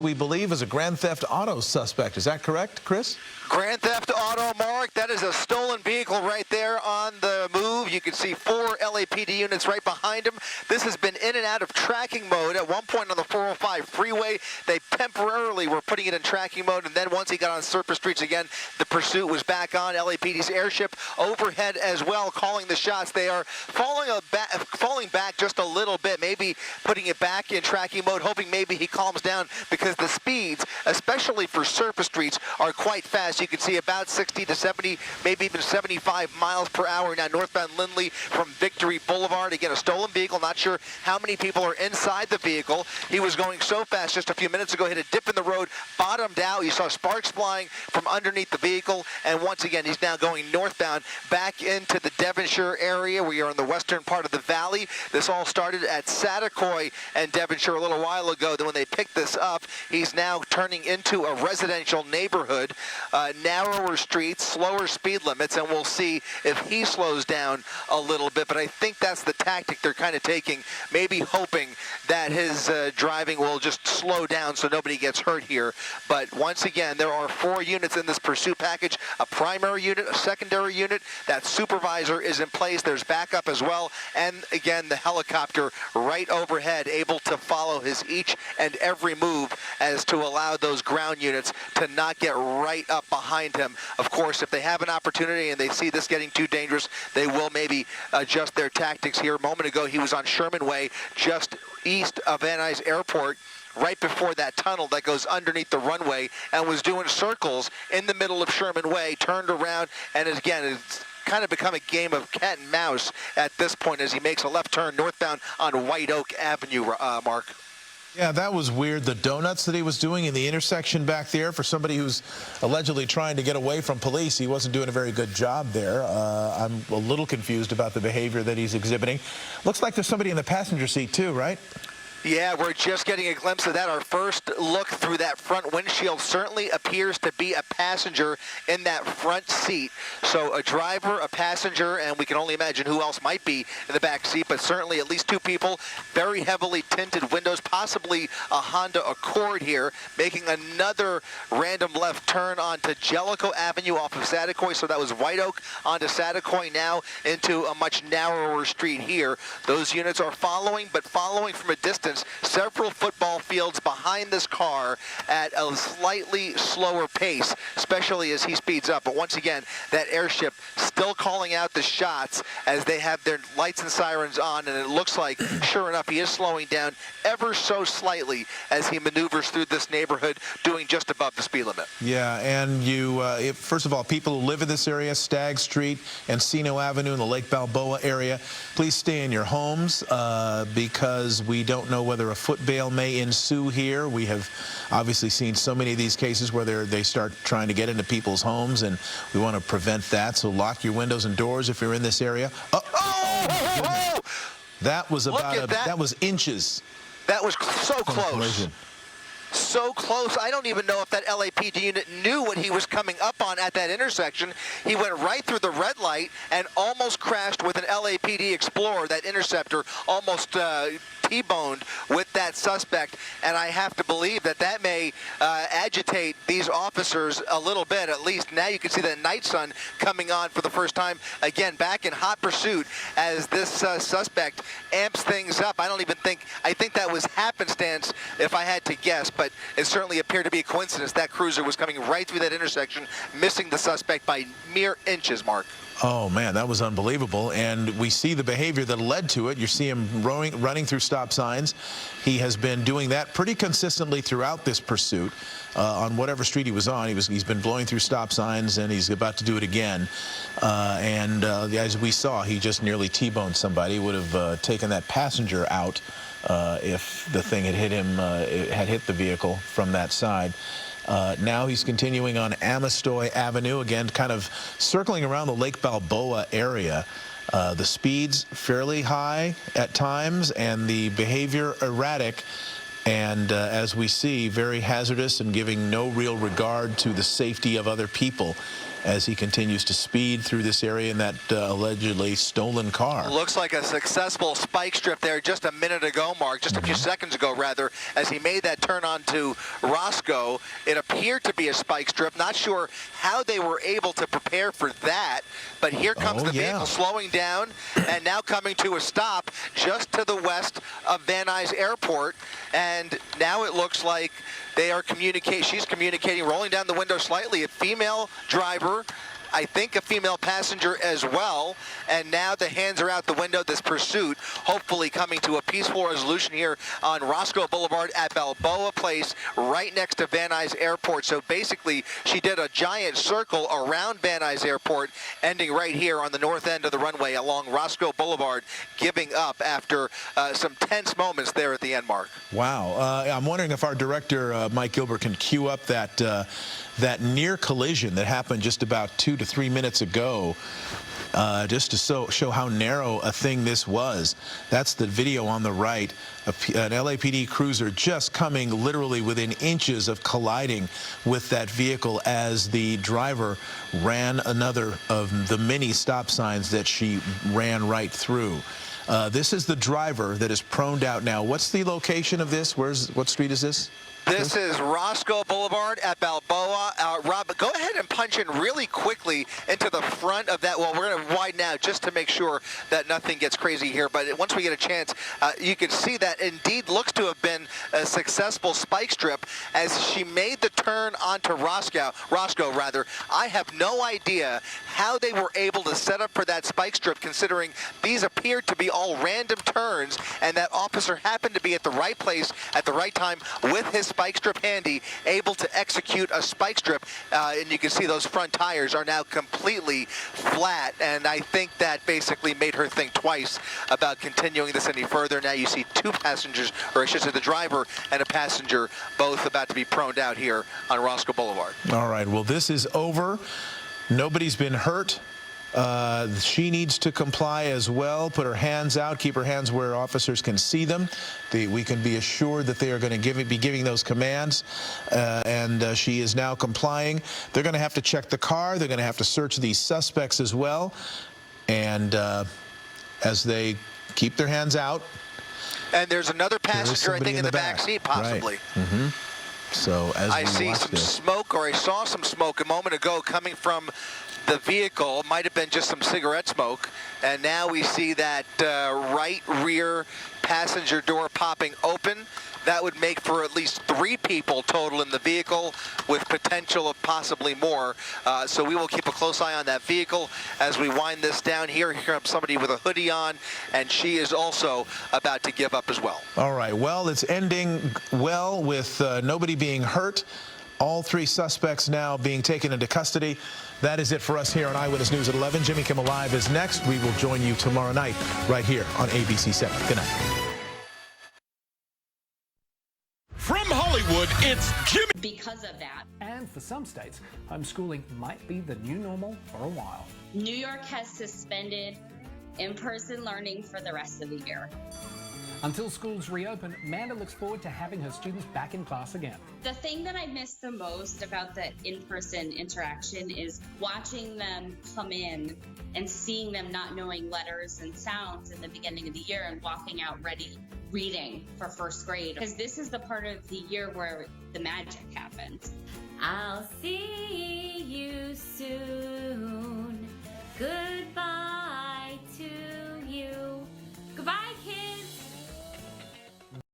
We believe is a Grand Theft Auto suspect. Is that correct, Chris? Grand Theft Auto, Mark. That is a stolen vehicle right there on the move. You can see 4 LAPD units right behind him. This has been in and out of tracking mode. At one point on the 405 freeway, they temporarily were putting it in tracking mode, and then once he got on surface streets again, the pursuit was back on. LAPD's airship overhead as well, calling the shots. They are falling back just a little bit, maybe putting it back in tracking mode, hoping maybe he calms down, because the speeds, especially for surface streets, are quite fast. You can see about 60 to 70, maybe even 75 miles per hour now northbound Lindley from Victory Boulevard. Again, a stolen vehicle. Not sure how many people are inside the vehicle. He was going so fast just a few minutes ago, hit a dip in the road, bottomed out. You saw sparks flying from underneath the vehicle, and once again, he's now going northbound back into the Devonshire area. We are in the western part of the valley. This all started at Saticoy and Devonshire a little while ago. Then when they picked this up, he's now turning into a residential neighborhood. Narrower streets, slower speed limits, and we'll see if he slows down a little bit. But I think that's the tactic they're kind of taking, maybe hoping that his driving will just slow down so nobody gets hurt here. But once again, there are 4 units in this pursuit package, a primary unit, a secondary unit. That supervisor is in place. There's backup as well. And again, the helicopter right overhead, able to follow his each and every move as to allow those ground units to not get right up behind him. Of course, if they have an opportunity and they see this getting too dangerous, they will maybe adjust their tactics here. A moment ago, he was on Sherman Way, just east of Van Nuys Airport, right before that tunnel that goes underneath the runway, and was doing circles in the middle of Sherman Way, turned around, and again, it's kind of become a game of cat and mouse at this point as he makes a left turn northbound on White Oak Avenue, Mark. Yeah, that was weird. The donuts that he was doing in the intersection back there, for somebody who's allegedly trying to get away from police, he wasn't doing a very good job there. I'm a little confused about the behavior that he's exhibiting. Looks like there's somebody in the passenger seat too, right? Yeah, we're just getting a glimpse of that. Our first look through that front windshield certainly appears to be a passenger in that front seat. So a driver, a passenger, and we can only imagine who else might be in the back seat, but certainly at least 2 people, very heavily tinted windows, possibly a Honda Accord here, making another random left turn onto Jellicoe Avenue off of Saticoy. So that was White Oak onto Saticoy, now into a much narrower street here. Those units are following, but following from a distance, several football fields behind this car at a slightly slower pace, especially as he speeds up. But once again, that airship still calling out the shots as they have their lights and sirens on, and it looks like, sure enough, he is slowing down ever so slightly as he maneuvers through this neighborhood, doing just above the speed limit. Yeah, and first of all, people who live in this area, Stagg Street, Encino Avenue in the Lake Balboa area, please stay in your homes because we don't know whether a foot bail may ensue here. We have obviously seen so many of these cases where they start trying to get into people's homes, and we want to prevent that. So lock your windows and doors if you're in this area. Oh, that was that was inches. That was so close. So close. I don't even know if that LAPD unit knew what he was coming up on at that intersection. He went right through the red light and almost crashed with an LAPD Explorer. That Interceptor almost T-boned with that suspect, and I have to believe that that may agitate these officers a little bit. At least now you can see the night sun coming on for the first time, again back in hot pursuit as this suspect amps things up. I think that was happenstance if I had to guess, but it certainly appeared to be a coincidence. That cruiser was coming right through that intersection, missing the suspect by mere inches, Mark. Oh, man, that was unbelievable. And we see the behavior that led to it. You see him running through stop signs. He has been doing that pretty consistently throughout this pursuit. On whatever street he was on, he's been blowing through stop signs, and he's about to do it again. As we saw, he just nearly T-boned somebody. He would have taken that passenger out if the thing had hit him, had hit the vehicle from that side. Now he's continuing on Amistoy Avenue, again, kind of circling around the Lake Balboa area. The speed's fairly high at times, and the behavior erratic. And as we see, very hazardous and giving no real regard to the safety of other people as he continues to speed through this area in that allegedly stolen car. Looks like a successful spike strip there just a minute ago, Mark, just a few seconds ago, rather, as he made that turn onto Roscoe. It appeared to be a spike strip. Not sure how they were able to prepare for that, but here comes the vehicle slowing down and now coming to a stop just to the west of Van Nuys Airport. And now it looks like they are she's communicating, rolling down the window slightly. A female driver, I think a female passenger as well, and now the hands are out the window. This pursuit hopefully coming to a peaceful resolution here on Roscoe Boulevard at Balboa Place, right next to Van Nuys Airport. So basically, she did a giant circle around Van Nuys Airport, ending right here on the north end of the runway along Roscoe Boulevard, giving up after some tense moments there at the end, Mark. Wow. I'm wondering if our director, Mike Gilbert, can cue up that near collision that happened just about 2 to 3 minutes ago, just to show how narrow a thing this was. That's the video on the right. An LAPD cruiser just coming literally within inches of colliding with that vehicle as the driver ran another of the many stop signs that she ran right through. This is the driver that is proned out now. What's the location of this? What street is this? This is Roscoe Boulevard at Balboa. Rob, go ahead and punch in really quickly into the front of that. Well, we're going to widen out just to make sure that nothing gets crazy here. But once we get a chance, you can see that indeed looks to have been a successful spike strip as she made the turn onto Roscoe. I have no idea how they were able to set up for that spike strip, considering these appeared to be all random turns, and that officer happened to be at the right place at the right time with his spike strip handy, able to execute a spike strip, and you can see those front tires are now completely flat, and I think that basically made her think twice about continuing this any further. Now you see two passengers, or I should say the driver and a passenger, both about to be proned out here on Roscoe Boulevard. All right, well, this is over. Nobody's been hurt. She needs to comply as well. Put her hands out, keep her hands where officers can see them. We can be assured that they are going to be giving those commands, and she is now complying. They're going to have to check the car. They're going to have to search these suspects as well. And as they keep their hands out. And there's another passenger, I think, in the back seat, possibly. Right. So as I see some smoke, or I saw some smoke a moment ago coming from the vehicle. Might have been just some cigarette smoke, and now we see that right rear passenger door popping open. That would make for at least 3 people total in the vehicle, with potential of possibly more. So we will keep a close eye on that vehicle as we wind this down here. Here comes somebody with a hoodie on, and she is also about to give up as well. All right, well, it's ending well with nobody being hurt. All 3 suspects now being taken into custody. That is it for us here on Eyewitness News at 11. Jimmy Kimmel Live is next. We will join you tomorrow night right here on ABC 7. Good night. From Hollywood, it's Jimmy. Because of that. And for some states, homeschooling might be the new normal for a while. New York has suspended in-person learning for the rest of the year. Until schools reopen, Amanda looks forward to having her students back in class again. The thing that I miss the most about the in-person interaction is watching them come in and seeing them not knowing letters and sounds in the beginning of the year and walking out ready reading for first grade. Because this is the part of the year where the magic happens. I'll see you soon. Goodbye.